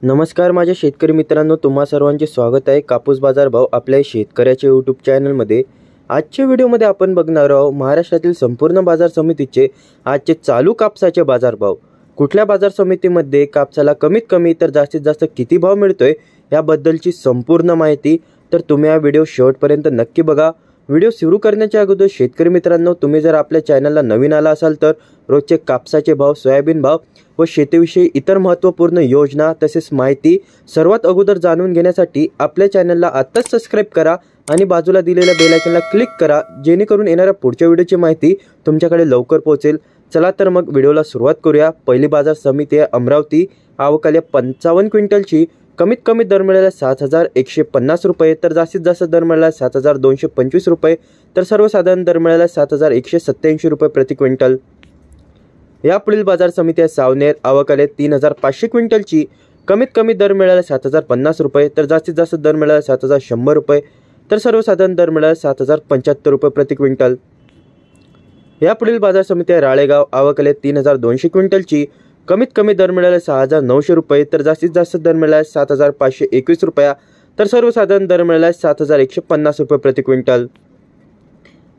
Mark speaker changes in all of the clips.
Speaker 1: नमस्कार माझ्या शेतकरी मित्रांनो, तुम्हा सर्वांचे स्वागत आहे कापूस बाजार भाव आपल्या शेतकऱ्याच्या यूट्यूब चॅनलमध्ये। आजच्या व्हिडिओमध्ये आपण बघणार आहोत महाराष्ट्रातील संपूर्ण बाजार समितीचे आजचे चालू कापसाचे बाजार भाव। कुठल्या बाजार समितीमध्ये कापसाला कमीत कमी तर जास्तीत जास्त किती भाव मिळतोय याबद्दलची संपूर्ण माहिती। तर तुम्ही हा व्हिडिओ शेवटपर्यंत नक्की बघा। व्हिडिओ सुरू करण्याच्या अगोदर शेतकरी मित्रांनो, तुम्ही जर आपल्या चॅनलला नवीन आला असाल तर रोजचे कापसाचे भाव, सोयाबीन भाव व शेतीविषयी इतर महत्त्वपूर्ण योजना तसेच माहिती सर्वात अगोदर जाणून घेण्यासाठी आपल्या चॅनलला आत्ताच सबस्क्राइब करा आणि बाजूला दिलेल्या बेल आयकॉनला क्लिक करा, जेणेकरून येणाऱ्या पुढच्या व्हिडिओची माहिती तुमच्याकडे लवकर पोहोचेल। चला तर मग व्हिडिओला सुरुवात करूया। पहिली बाजार समिती आहे अमरावती। आवक आली 55 क्विंटलची। कमीत कमी दर मिळाला 7150 रुपये, तर जास्तीत जास्त दर मिळाला 7225 रुपये, तर सर्वसाधारण दर मिळाला 7187 रुपये प्रति क्विंटल। या पुढील बाजार समिती आहे सावनेर। आवक आली 3500 क्विंटलची। कमीत कमी दर मिळाला 7050 रुपये, तर जास्तीत जास्त दर मिळाला 7100 रुपये, तर सर्वसाधारण दर मिळाला 7075 रुपये प्रति क्विंटल। या पुढील बाजार समिती आहे राळेगाव। आवक आली 3200 क्विंटलची। कमीत कमी दर मिळाला 6900 रुपये, तर जास्तीत जास्त दर मिळाला 7521 रुपया, तर सर्वसाधारण दर मिळाला 7150 रुपये प्रति क्विंटल।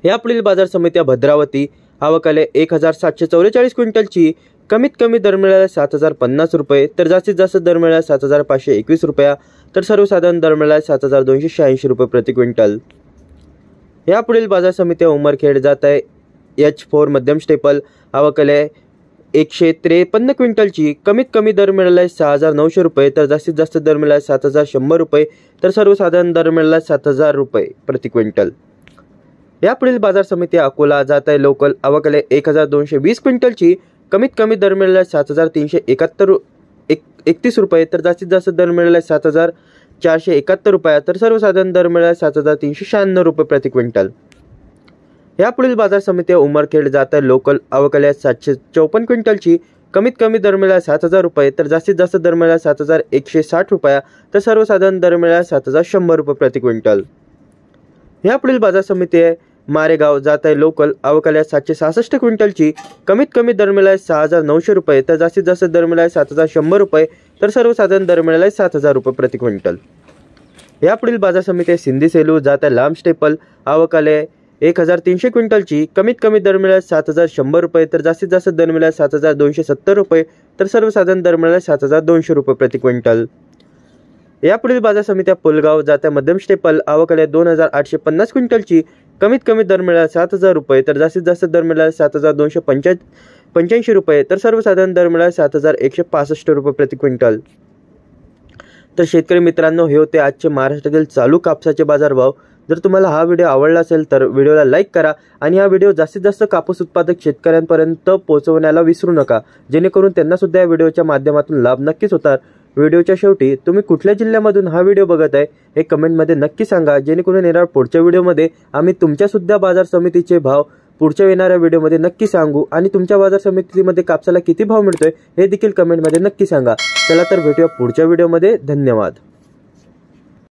Speaker 1: या पुढील बाजार समिती आहे भद्रावती। आवक आली 1744 क्विंटलची। कमीत कमी दर मिळाला 7050 रुपये, तर जास्तीत जास्त दर मिळाला 7521 रुपया, तर सर्वसाधारण दर मिळाला 7286 रुपये प्रति क्विंटल। या पुढील बाजार समिती उमरखेड जात आहे H4 मध्यम स्टेपल। आवक आली 153 क्विंटलची। कमीत कमी दर मिळाला 6900 रुपये, तर जास्तीत जास्त दर मिळाला 7100 रुपये, तर सर्वसाधारण दर मिळाला 7000 रुपये प्रति क्विंटल। या पुढील बाजार समिती अकोला जात आहे लोकल। आवक आली 1220 क्विंटलची। कमीत कमी दर मिळाला 7331 रुपये, तर जास्तीत जास्त दर मिळाला 7471 रुपये, तर सर्वसाधारण दर मिळाला 7396 रुपये प्रति क्विंटल। या पुढील बाजार समिती उमरखेड जात आहे लोकल। आवक आली 754 क्विंटलची। कमीत कमी दर मिळाला 7000 रुपये, तर जास्तीत जास्त दर मिळाला 7160 रुपया, तर सर्वसाधारण दर मिळाला 7100 रुपये प्रति क्विंटल। या पुढील बाजार समिती आहे मारेगाव जात आहे लोकल। आवक आली 766 क्विंटलची। कमीत कमी दर मिळाला 6900 रुपये, तर जास्तीत जास्त दर मिळाला 7100 रुपये, तर सर्वसाधारण दर मिळाला 7000 रुपये प्रति क्विंटल। या पुढील बाजार समिती सिंधी सेलू जात आहे लांब स्टेपल। आवक आली 1300 क्विंटलची। कमीत कमी दर मिळाला 7100 रुपये, तर जास्तीत जास्त दर मिळाला 7270 रुपये, तर सर्वसाधारण दर मिळाला 7200 रुपये प्रति क्विंटल। या पुढील बाजार समिती पुलगाव जात आहे मध्यम स्टेपल। आवक आली 2850 क्विंटलची। कमीत कमी दर मिळाला 7000 रुपये, तर जास्तीत जास्त दर मिळाला 7285 रुपये, तर सर्वसाधारण दर मिळाला 7165 रुपये प्रति क्विंटल। तर शेतकरी मित्रांनो, हे होते आजचे महाराष्ट्रातील चालू कापसाचे बाजार भाव। जर तुम्हाला हा व्हिडिओ आवडला असेल तर व्हिडिओला लाईक करा आणि हा व्हिडिओ जास्तीत जास्त कापूस उत्पादक शेतकऱ्यांपर्यंत पोहोचवण्याला विसरू नका, जेणेकरून त्यांना सुद्धा या व्हिडिओच्या माध्यमातून लाभ नक्कीच होणार। व्हिडिओच्या शेवटी तुम्ही कुठल्या जिल्ह्यामधून हा व्हिडिओ बघत आहे हे कमेंटमध्ये नक्की सांगा, जेणेकरून येणाऱ्या पुढच्या व्हिडिओमध्ये आम्ही तुमच्या सुद्धा बाजार समितीचे भाव पुढच्या येणाऱ्या व्हिडिओमध्ये नक्की सांगू आणि तुमच्या बाजार समितीमध्ये कापसाला किती भाव मिळतोय हे देखील कमेंटमध्ये नक्की सांगा। चला तर भेटूया पुढच्या व्हिडिओमध्ये। धन्यवाद।